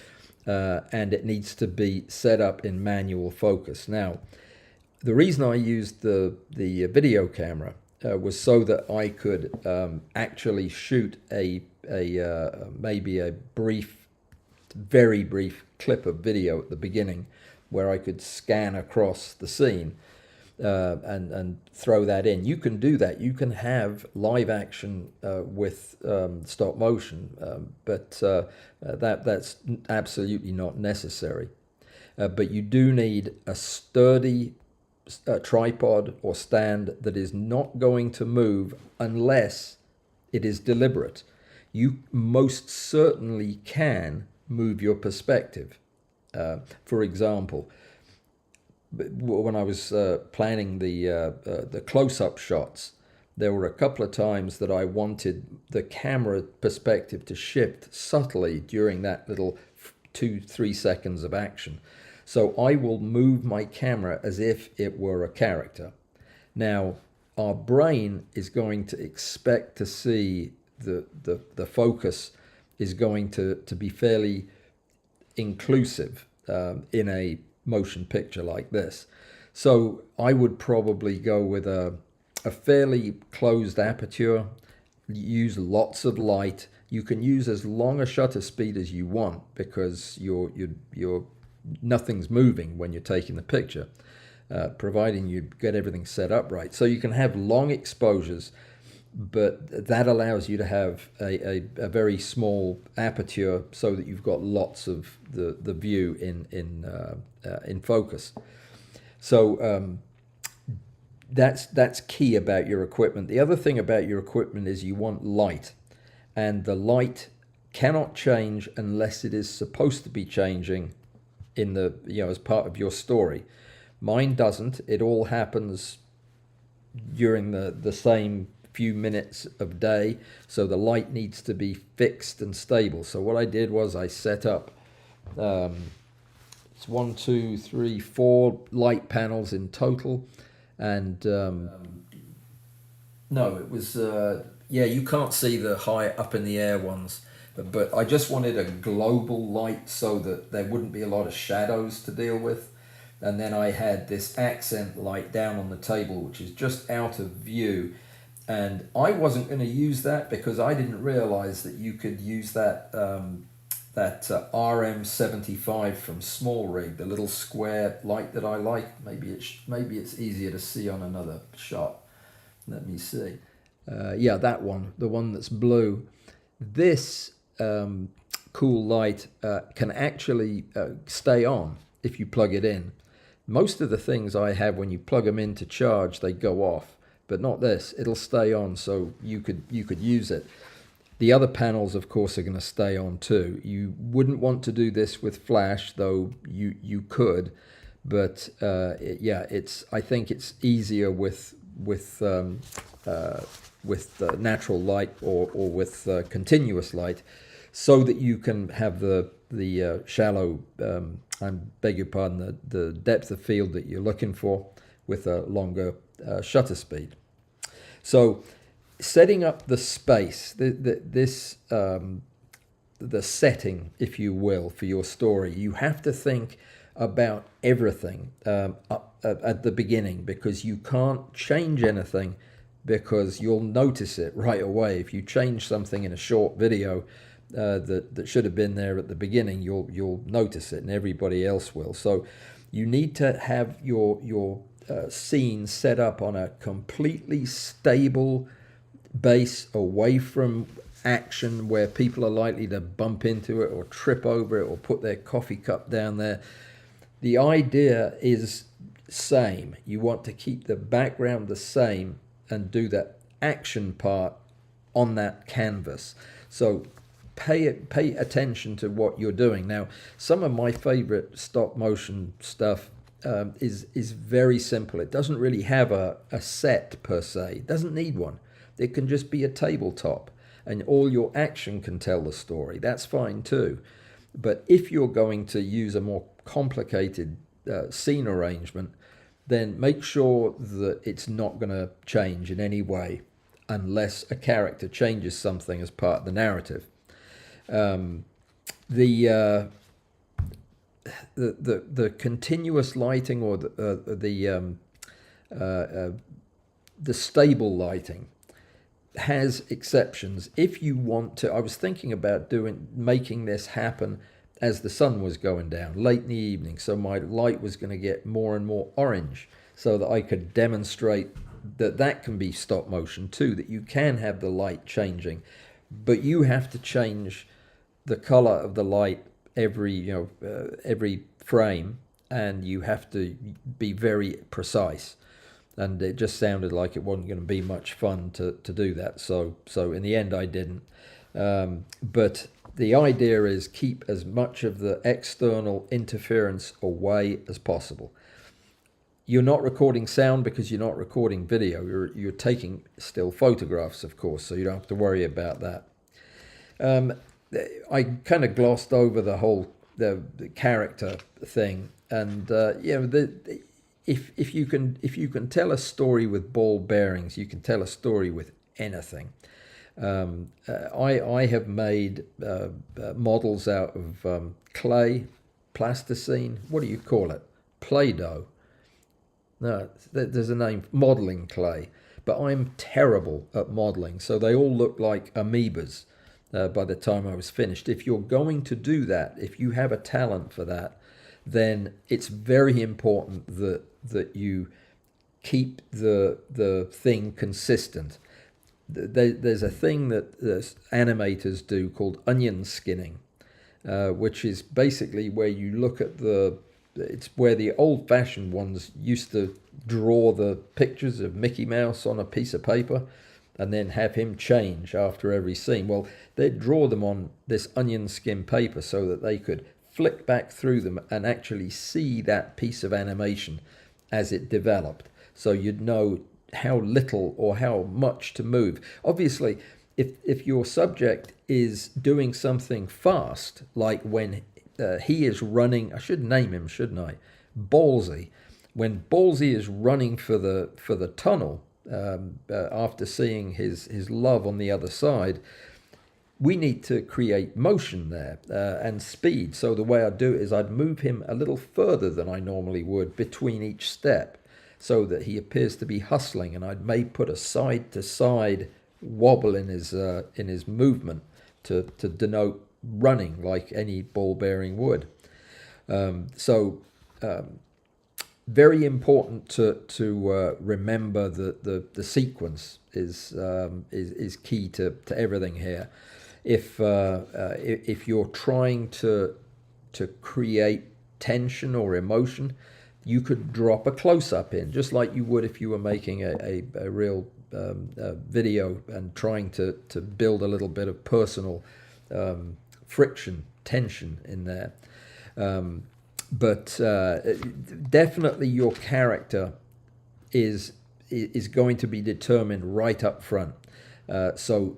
And it needs to be set up in manual focus. Now, the reason I used the video camera was so that I could actually shoot maybe a very brief clip of video at the beginning where I could scan across the scene. And throw that in. You can do that. You can have live action with stop motion, but that's absolutely not necessary. But you do need a sturdy tripod or stand that is not going to move unless it is deliberate. You most certainly can move your perspective. For example, when I was planning the close-up shots, there were a couple of times that I wanted the camera perspective to shift subtly during that little 2-3 seconds of action. So I will move my camera as if it were a character. Now, our brain is going to expect to see the focus is going to be fairly inclusive in a motion picture like this. So I would probably go with a fairly closed aperture, use lots of light. You can use as long a shutter speed as you want because you're nothing's moving when you're taking the picture, providing you get everything set up right. So you can have long exposures, but that allows you to have a very small aperture so that you've got lots of the view in focus. So that's key about your equipment. The other thing about your equipment is you want light, and the light cannot change unless it is supposed to be changing in as part of your story. Mine doesn't. It all happens during the same few minutes of day, so the light needs to be fixed and stable. So what I did was I set up it's 1, 2, 3, 4 light panels in total, and No, it was, yeah, you can't see the high up in the air ones, but I just wanted a global light so that there wouldn't be a lot of shadows to deal with. And then I had this accent light down on the table, which is just out of view. And I wasn't going to use that because I didn't realize that you could use that RM75 from Small Rig, the little square light that I like. Maybe it's easier to see on another shot. Let me see. Yeah, that one, the one that's blue. This cool light can actually stay on if you plug it in. Most of the things I have, when you plug them in to charge, they go off, but not this. It'll stay on, so you could use it. The other panels, of course, are going to stay on too. You wouldn't want to do this with flash, though you could, but yeah, I think it's easier with natural light or with continuous light, so that you can have the shallow, I beg your pardon, the depth of field that you're looking for with a longer shutter speed. So setting up the space, the setting, if you will, for your story, you have to think about everything at the beginning, because you can't change anything, because you'll notice it right away. If you change something in a short video that should have been there at the beginning, you'll notice it, and everybody else will. So you need to have your scene set up on a completely stable base, away from action where people are likely to bump into it or trip over it or put their coffee cup down there. The idea is same. You want to keep the background the same and do that action part on that canvas. So pay attention to what you're doing. Now, some of my favorite stop motion stuff is very simple. It doesn't really have a set per se. It doesn't need one. It can just be a tabletop, and all your action can tell the story. That's fine too. But if you're going to use a more complicated scene arrangement, then make sure that it's not going to change in any way unless a character changes something as part of the narrative. The continuous lighting, or the stable lighting, has exceptions. If you want to, I was thinking about making this happen as the sun was going down late in the evening, so my light was going to get more and more orange, so that I could demonstrate that can be stop motion too, that you can have the light changing, but you have to change the color of the light every frame, and you have to be very precise. And it just sounded like it wasn't going to be much fun to do that. So in the end, I didn't. But the idea is keep as much of the external interference away as possible. You're not recording sound because you're not recording video. You're taking still photographs, of course, so you don't have to worry about that. I kind of glossed over the whole the character thing, and if you can tell a story with ball bearings, you can tell a story with anything. I have made models out of clay, plasticine. What do you call it? Play-Doh. No, there's a name, modeling clay. But I'm terrible at modeling, so they all look like amoebas by the time I was finished. If you're going to do that, if you have a talent for that, then it's very important that you keep the thing consistent. There's a thing that animators do called onion skinning, which is basically where you look at it's where the old-fashioned ones used to draw the pictures of Mickey Mouse on a piece of paper and then have him change after every scene. Well, they'd draw them on this onion skin paper so that they could flick back through them and actually see that piece of animation as it developed, so you'd know how little or how much to move. Obviously, if your subject is doing something fast, like when he is running, I should name him, shouldn't I? Ballsy. When Ballsy is running for the tunnel, after seeing his love on the other side, we need to create motion there and speed. So the way I'd do it is I'd move him a little further than I normally would between each step, so that he appears to be hustling, and I'd may put a side to side wobble in his movement to denote running like any ball bearing would. So very important to remember that the sequence is key to everything here. If you're trying to create tension or emotion, you could drop a close-up in, just like you would if you were making a real video and trying to build a little bit of personal friction, tension in there. But definitely your character is going to be determined right up front. So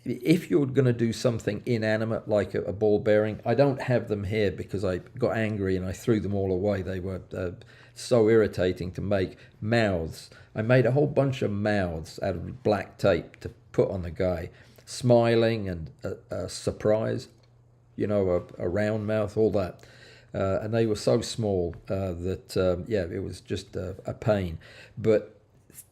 if you're going to do something inanimate like a ball bearing, I don't have them here because I got angry and I threw them all away. They were so irritating to make. Mouths. I made a whole bunch of mouths out of black tape to put on the guy. Smiling and a surprise, you know, a round mouth, all that. And they were so small that, yeah, it was just a pain. But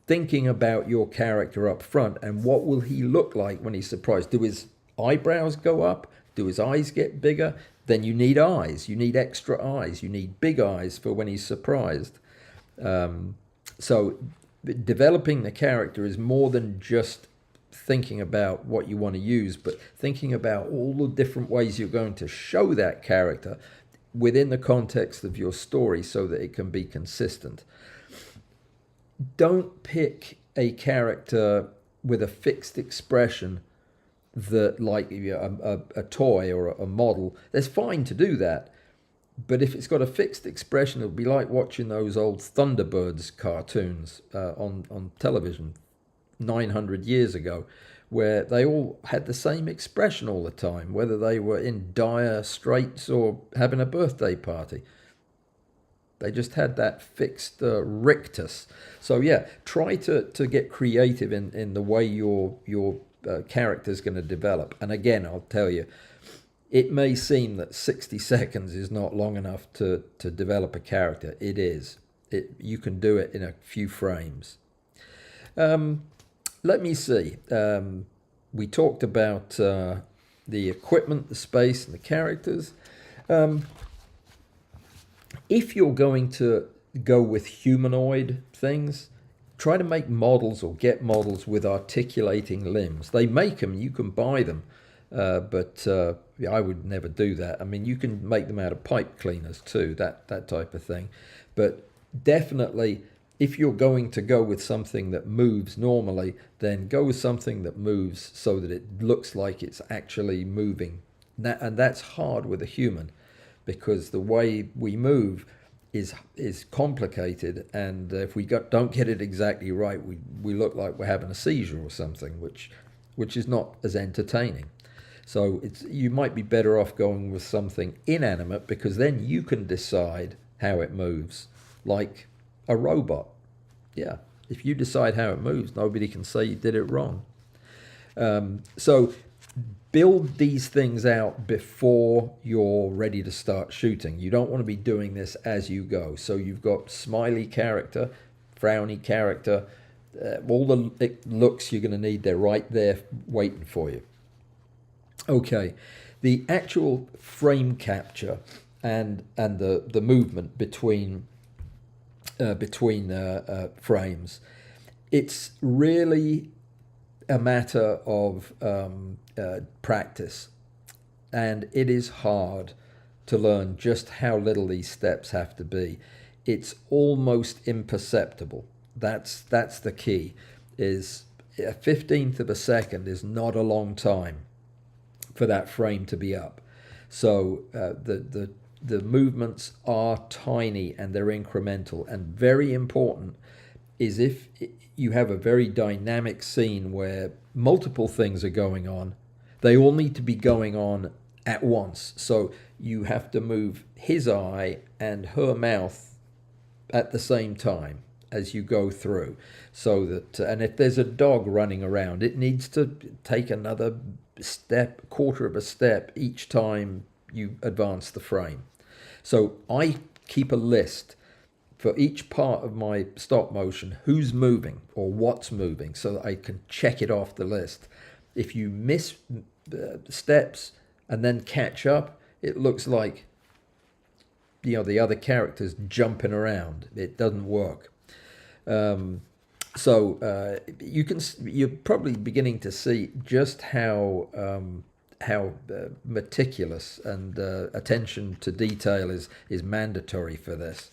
thinking about your character up front and what will he look like when he's surprised. Do his eyebrows go up? Do his eyes get bigger? Then you need eyes. You need extra eyes. You need big eyes for when he's surprised. So developing the character is more than just thinking about what you want to use, but thinking about all the different ways you're going to show that character within the context of your story so that it can be consistent. Don't pick a character with a fixed expression that, like a toy or a model. That's fine to do that, but if it's got a fixed expression, it'll be like watching those old Thunderbirds cartoons on television 900 years ago, where they all had the same expression all the time, whether they were in dire straits or having a birthday party. They just had that fixed rictus. So yeah, try to get creative in the way your character's going to develop. And again, I'll tell you, it may seem that 60 seconds is not long enough to develop a character. It is. You can do it in a few frames. Let me see. We talked about the equipment, the space, and the characters. If you're going to go with humanoid things, try to make models or get models with articulating limbs. They make them, you can buy them, but I would never do that. I mean, you can make them out of pipe cleaners too, that type of thing. But definitely, if you're going to go with something that moves normally, then go with something that moves so that it looks like it's actually moving. And that's hard with a human, because the way we move is complicated, and if we don't get it exactly right, we look like we're having a seizure or something, which is not as entertaining. So you might be better off going with something inanimate, because then you can decide how it moves, like a robot. Yeah, if you decide how it moves, nobody can say you did it wrong. So build these things out before you're ready to start shooting. You don't want to be doing this as you go. So you've got smiley character, frowny character, all the looks you're going to need, they're right there waiting for you. Okay, the actual frame capture and the movement between frames, it's really a matter of practice, and it is hard to learn just how little these steps have to be. It's almost imperceptible. That's the key. Is a 15th of a second is not a long time for that frame to be up. So the movements are tiny and they're incremental, and very important is if you have a very dynamic scene where multiple things are going on, they all need to be going on at once. So you have to move his eye and her mouth at the same time, as you go through, so that, and if there's a dog running around, it needs to take another step, quarter of a step each time you advance the frame. So I keep a list for each part of my stop motion, who's moving or what's moving, so that I can check it off the list. If you miss steps and then catch up, it looks like, you know, the other characters jumping around. It doesn't work. You're probably beginning to see just how meticulous and attention to detail is mandatory for this.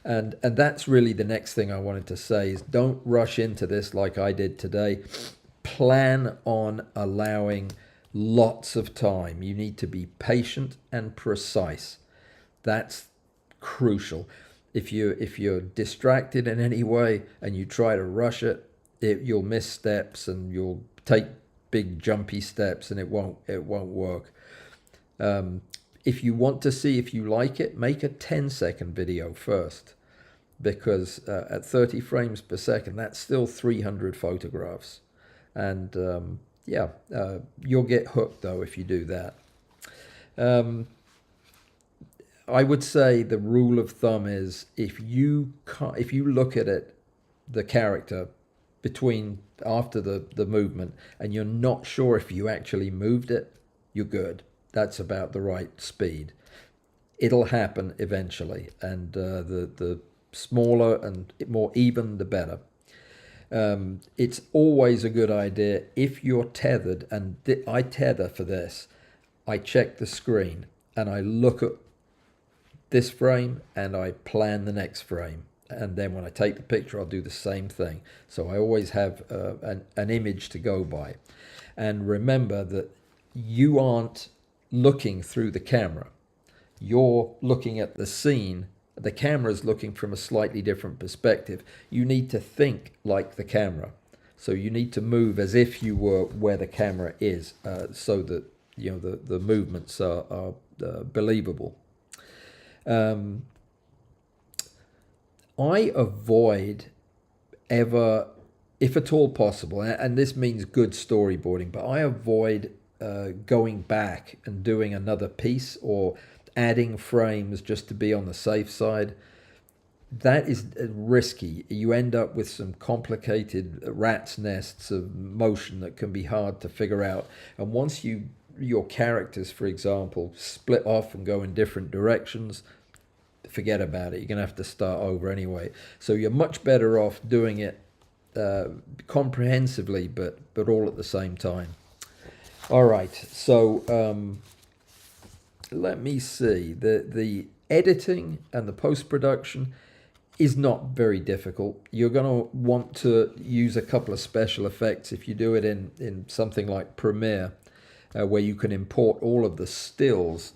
And that's really the next thing I wanted to say is don't rush into this like I did today. Plan on allowing lots of time. You need to be patient and precise. That's crucial. If you're distracted in any way and you try to rush it, you'll miss steps and you'll take big jumpy steps and it won't work. If you want to see if you like it, make a 10-second video first, because at 30 frames per second, that's still 300 photographs. And you'll get hooked though if you do that. I would say the rule of thumb is if you look at it, the character after the movement, and you're not sure if you actually moved it, you're good. That's about the right speed. It'll happen eventually, and the smaller and more even, the better. It's always a good idea if you're tethered, and I tether for this. I check the screen and I look at this frame and I plan the next frame, and then when I take the picture I'll do the same thing. So I always have an image to go by. And remember that you aren't looking through the camera, you're looking at the scene. The camera's looking from a slightly different perspective. You need to think like the camera, so you need to move as if you were where the camera is, so that, you know, the movements are believable. I avoid ever, if at all possible, and this means good storyboarding, but I avoid going back and doing another piece or adding frames just to be on the safe side. That is risky. You end up with some complicated rat's nests of motion that can be hard to figure out. And once your characters, for example, split off and go in different directions, forget about it. You're going to have to start over anyway. So you're much better off doing it comprehensively, but all at the same time. All right, so let me see. The editing and the post-production is not very difficult. You're going to want to use a couple of special effects if you do it in something like Premiere, where you can import all of the stills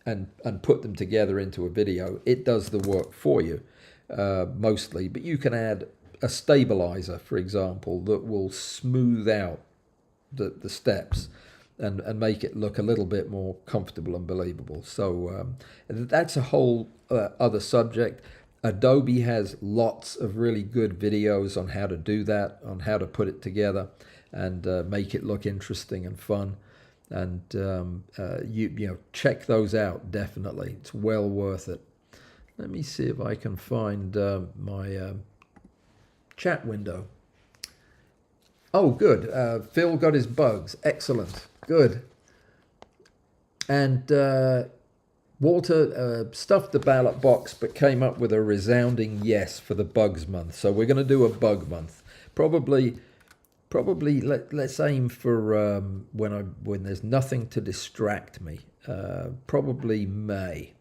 and put them together into a video. It does the work for you mostly, but you can add a stabilizer, for example, that will smooth out the steps and make it look a little bit more comfortable and believable. So that's a whole other subject. Adobe has lots of really good videos on how to do that, on how to put it together and make it look interesting and fun. And you know, check those out, definitely. It's well worth it. Let me see if I can find my chat window. Oh, good. Phil got his bugs. Excellent. Good. And Walter stuffed the ballot box but came up with a resounding yes for the bugs month. So we're going to do a bug month. Probably let's aim for when there's nothing to distract me. Probably May.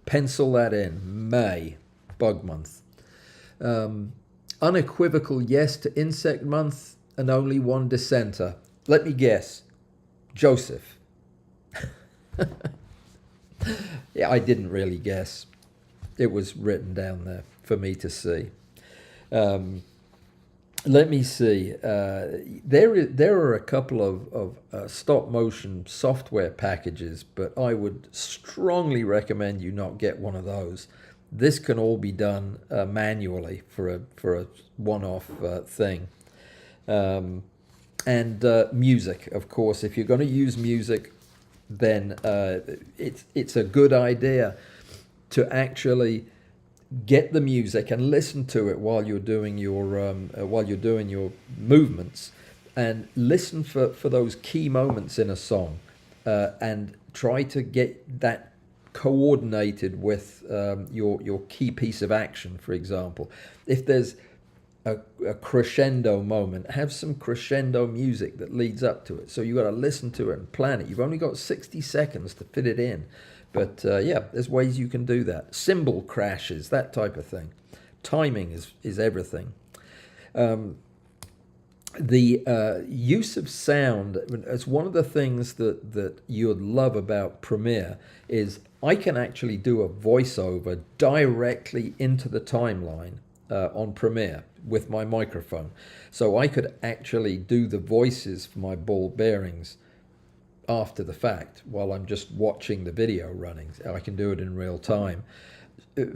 Pencil that in. May, bug month. Unequivocal yes to insect month, and only one dissenter. Let me guess. Joseph. Yeah, I didn't really guess. It was written down there for me to see. Let me see. There are a couple of stop motion software packages, but I would strongly recommend you not get one of those. This can all be done manually for a one-off thing. And music, of course. If you're going to use music, then it's a good idea to actually get the music and listen to it while you're doing your movements, and listen for those key moments in a song, and try to get that coordinated with your key piece of action. For example, if there's a crescendo moment, have some crescendo music that leads up to it. So you've got to listen to it and plan it. You've only got 60 seconds to fit it in. But yeah, there's ways you can do that. Cymbal crashes, that type of thing. Timing is everything. The use of sound, it's one of the things that you'd love about Premiere, is I can actually do a voiceover directly into the timeline on Premiere with my microphone. So I could actually do the voices for my ball bearings after the fact while I'm just watching the video running. I can do it in real time.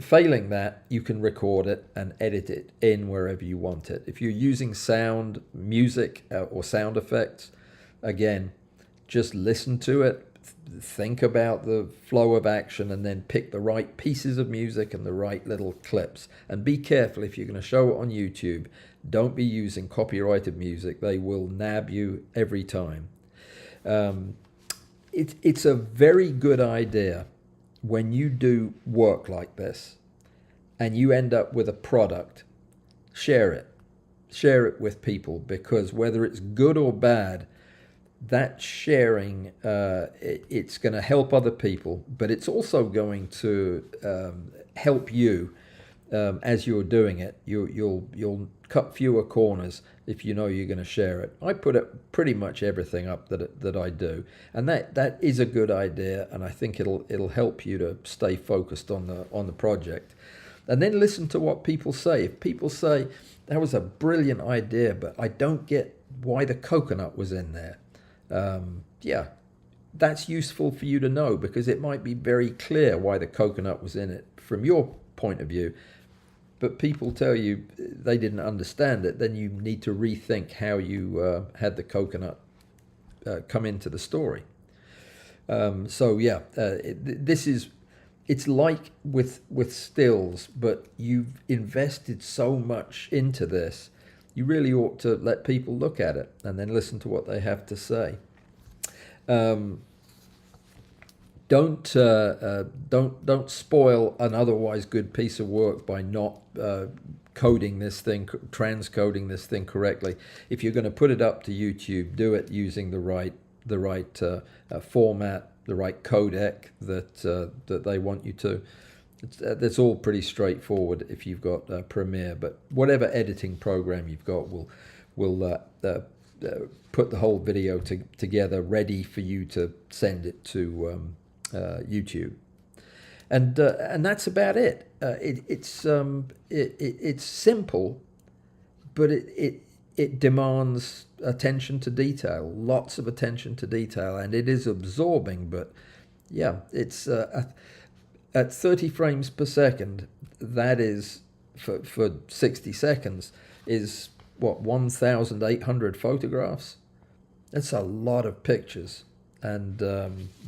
Failing that, you can record it and edit it in wherever you want it. If you're using sound, music, or sound effects, again, just listen to it, think about the flow of action, and then pick the right pieces of music and the right little clips. And be careful, if you're going to show it on YouTube, don't be using copyrighted music. They will nab you every time. It's a very good idea when you do work like this and you end up with a product, share it with people, because whether it's good or bad, that sharing, it's going to help other people, but it's also going to help you as you're doing it. You'll cut fewer corners if you know you're going to share it. I put it pretty much everything up that I do, and that is a good idea, and I think it'll help you to stay focused on the project. And then listen to what people say. If people say that was a brilliant idea, but I don't get why the coconut was in there, yeah, that's useful for you to know, because it might be very clear why the coconut was in it from your point of view, but people tell you they didn't understand it. Then you need to rethink how you had the coconut come into the story. So yeah, it's like with stills, but you've invested so much into this. You really ought to let people look at it and then listen to what they have to say. Don't spoil an otherwise good piece of work by not coding this thing, transcoding this thing correctly. If you're going to put it up to YouTube, do it using the right format, the right codec that they want you to. That's all pretty straightforward if you've got Premiere, but whatever editing program you've got will put the whole video together ready for you to send it to YouTube, and that's about it. It's simple, but it demands attention to detail, lots of attention to detail, and it is absorbing. But yeah, it's at 30 frames per second. That is for 60 seconds is what, 1,800 photographs. That's a lot of pictures. And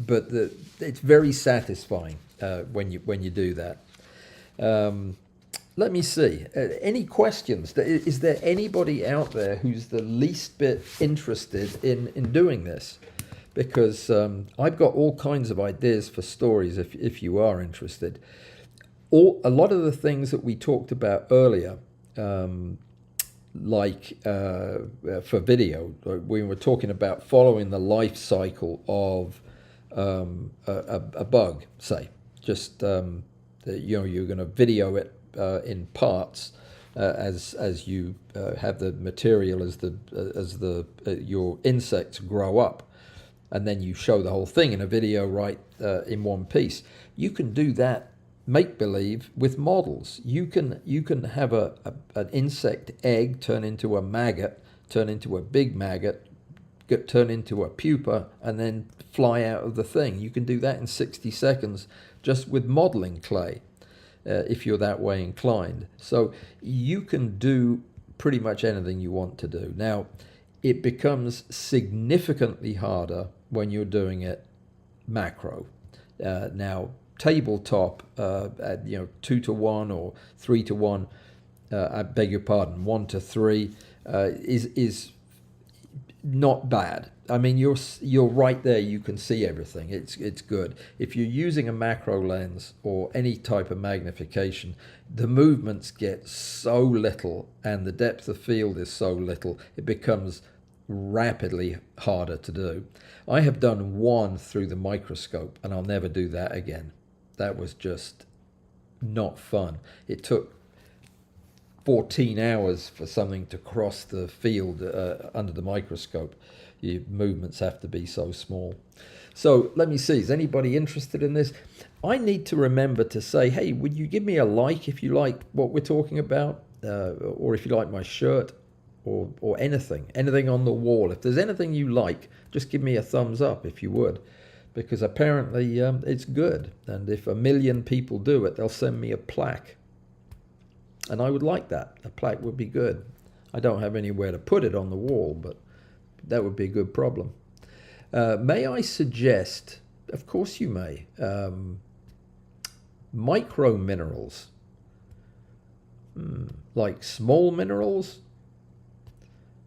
but it's very satisfying when you do that. Let me see. Any questions? Is there anybody out there who's the least bit interested in doing this? Because I've got all kinds of ideas for stories if you are interested. A lot of the things that we talked about earlier, like for video, we were talking about following the life cycle of a bug, say. Just you're going to video it in parts as you have the material as your insects grow up, and then you show the whole thing in a video right in one piece. You can do that make-believe with models. You can have an insect egg turn into a maggot, turn into a big maggot, turn into a pupa, and then fly out of the thing. You can do that in 60 seconds just with modeling clay. if you're that way inclined. So you can do pretty much anything you want to do. Now, it becomes significantly harder when you're doing it macro. Now, tabletop, at 2-to-1 or 3-to-1, I beg your pardon, 1-to-3, is not bad. I mean, you're right there. You can see everything. It's good. If you're using a macro lens or any type of magnification, the movements get so little and the depth of field is so little, it becomes rapidly harder to do. I have done one through the microscope and I'll never do that again. That was just not fun. It took 14 hours for something to cross the field under the microscope. Your movements have to be so small. So let me see, is anybody interested in this? I need to remember to say, hey, would you give me a like if you like what we're talking about, or if you like my shirt, or anything on the wall. If there's anything you like, just give me a thumbs up if you would, because apparently it's good. And if 1 million people do it, they'll send me a plaque. And I would like that. A plaque would be good. I don't have anywhere to put it on the wall, but that would be a good problem. May I suggest, of course you may, micro minerals, like small minerals?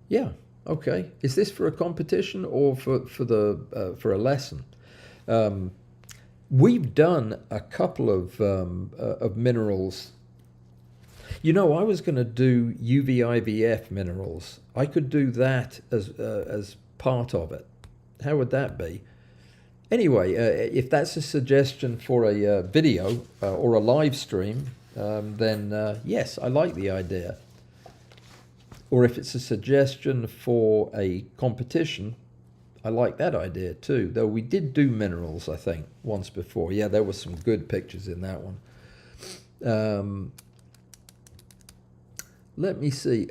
Yeah, okay. Is this for a competition or for a lesson? We've done a couple of minerals. You know, I was going to do UV-IVF minerals. I could do that as part of it. How would that be? Anyway, if that's a suggestion for a video or a live stream, then yes, I like the idea. Or if it's a suggestion for a competition, I like that idea too. Though we did do minerals, I think, once before. Yeah, there were some good pictures in that one. Let me see.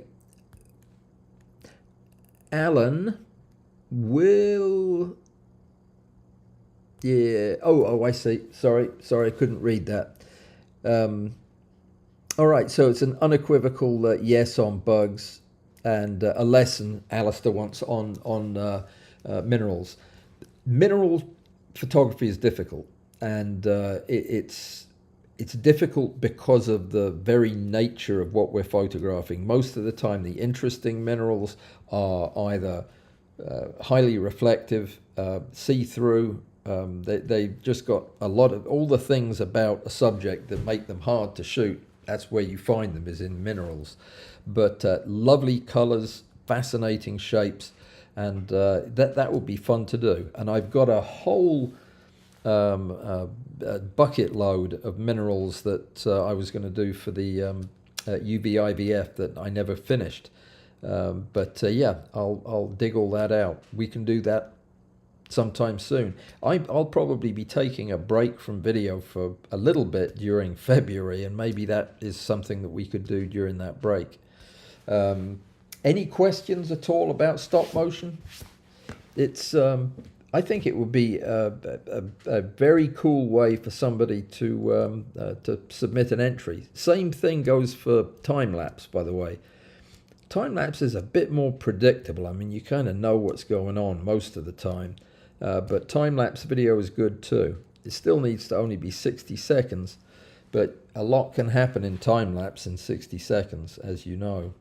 Allan will... Yeah. Oh, I see. Sorry, I couldn't read that. All right, so it's an unequivocal yes on bugs, and a lesson Alistair wants on minerals. Mineral photography is difficult, and it's difficult because of the very nature of what we're photographing. Most of the time, the interesting minerals are either highly reflective, see-through. They've just got a lot of all the things about a subject that make them hard to shoot. That's where you find them, is in minerals. But lovely colors, fascinating shapes, and that would be fun to do. And I've got a whole bucket load of minerals that I was going to do for the UV-IVF that I never finished. But yeah, I'll dig all that out. We can do that sometime soon. I'll probably be taking a break from video for a little bit during February, and maybe that is something that we could do during that break. Any questions at all about stop motion? It's I think it would be a very cool way for somebody to submit an entry. Same thing goes for time-lapse, by the way. Time-lapse is a bit more predictable. I mean, you kind of know what's going on most of the time. But time-lapse video is good too. It still needs to only be 60 seconds, but a lot can happen in time-lapse in 60 seconds, as you know.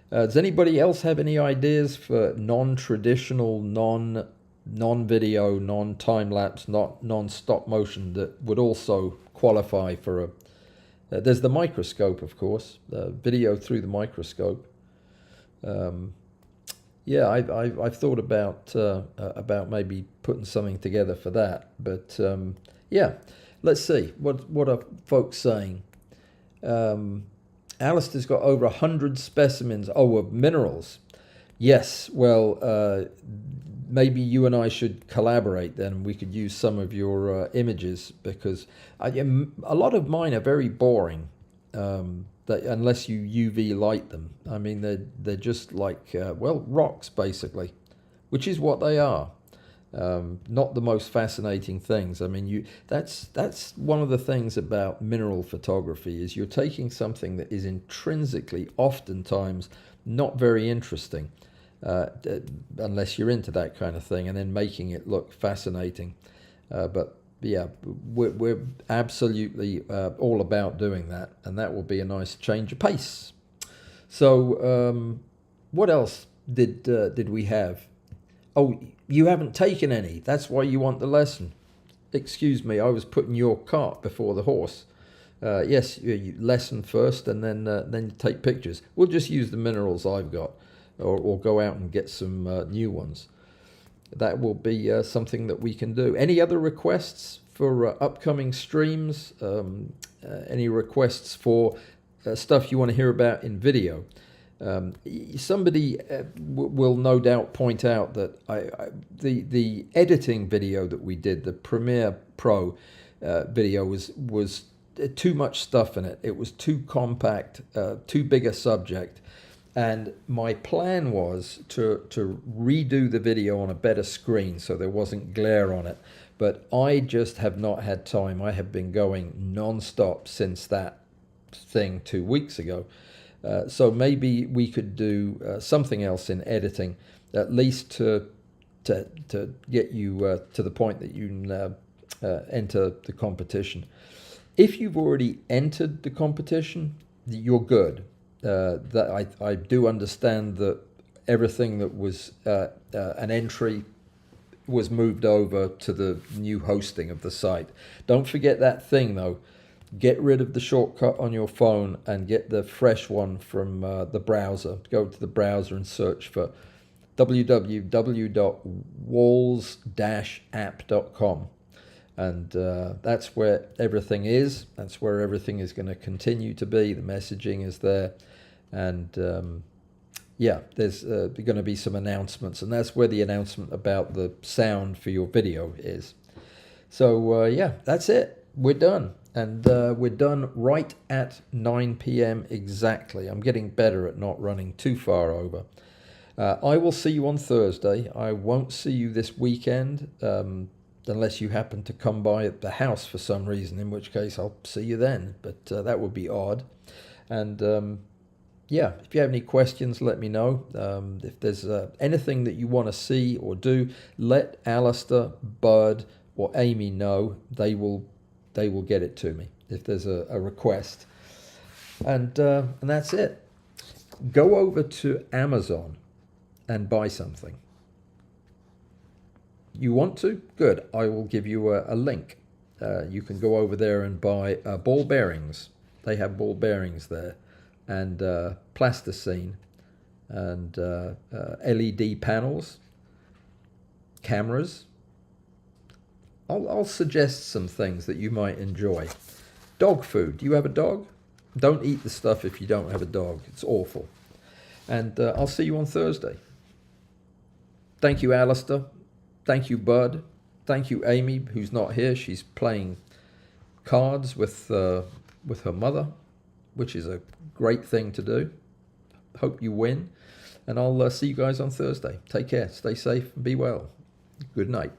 Does anybody else have any ideas for non-traditional, non-video, non-time-lapse, non-stop motion that would also qualify for a... there's the microscope, of course, video through the microscope. Yeah, I've thought about maybe putting something together for that, but yeah, let's see what are folks saying. Alistair's got over 100 specimens. Oh, of minerals. Yes. Well, maybe you and I should collaborate then. We could use some of your images, because a lot of mine are very boring. Unless you UV light them. I mean, they're just like, well, rocks, basically, which is what they are. Not the most fascinating things. I mean, that's one of the things about mineral photography is you're taking something that is intrinsically oftentimes not very interesting, unless you're into that kind of thing, and then making it look fascinating. But yeah, we're absolutely all about doing that, and that will be a nice change of pace. So, what else did we have? Oh, you haven't taken any. That's why you want the lesson. Excuse me, I was putting your cart before the horse. Yes, you lesson first, and then you take pictures. We'll just use the minerals I've got, or go out and get some new ones. That will be something that we can do. Any other requests for upcoming streams? Any requests for stuff you want to hear about in video? Somebody will no doubt point out that the editing video that we did, the Premiere Pro video, was too much stuff in it. It was too compact, too big a subject. And my plan was to redo the video on a better screen so there wasn't glare on it. But I just have not had time. I have been going non-stop since that thing 2 weeks ago. So maybe we could do something else in editing, at least to get you to the point that you can enter the competition. If you've already entered the competition, you're good. That I do understand that everything that was an entry was moved over to the new hosting of the site. Don't forget that thing though. Get rid of the shortcut on your phone and get the fresh one from the browser. Go to the browser and search for www.walls-app.com. And that's where everything is. That's where everything is going to continue to be. The messaging is there. And yeah, there's going to be some announcements. And that's where the announcement about the sound for your video is. So yeah, that's it. We're done. And we're done right at 9 p.m. exactly. I'm getting better at not running too far over. I will see you on Thursday. I won't see you this weekend unless you happen to come by at the house for some reason, in which case I'll see you then. But that would be odd. And yeah, if you have any questions, let me know. If there's anything that you want to see or do, let Alistair, Bud, or Amy know. They will get it to me if there's a request. And that's it. Go over to Amazon and buy something. You want to? Good. I will give you a link. You can go over there and buy ball bearings. They have ball bearings there. And plasticine. And LED panels. Cameras. I'll suggest some things that you might enjoy. Dog food. Do you have a dog? Don't eat the stuff if you don't have a dog. It's awful. And I'll see you on Thursday. Thank you, Alistair. Thank you, Bud. Thank you, Amy, who's not here. She's playing cards with her mother, which is a great thing to do. Hope you win. And I'll see you guys on Thursday. Take care. Stay safe and be well. Good night.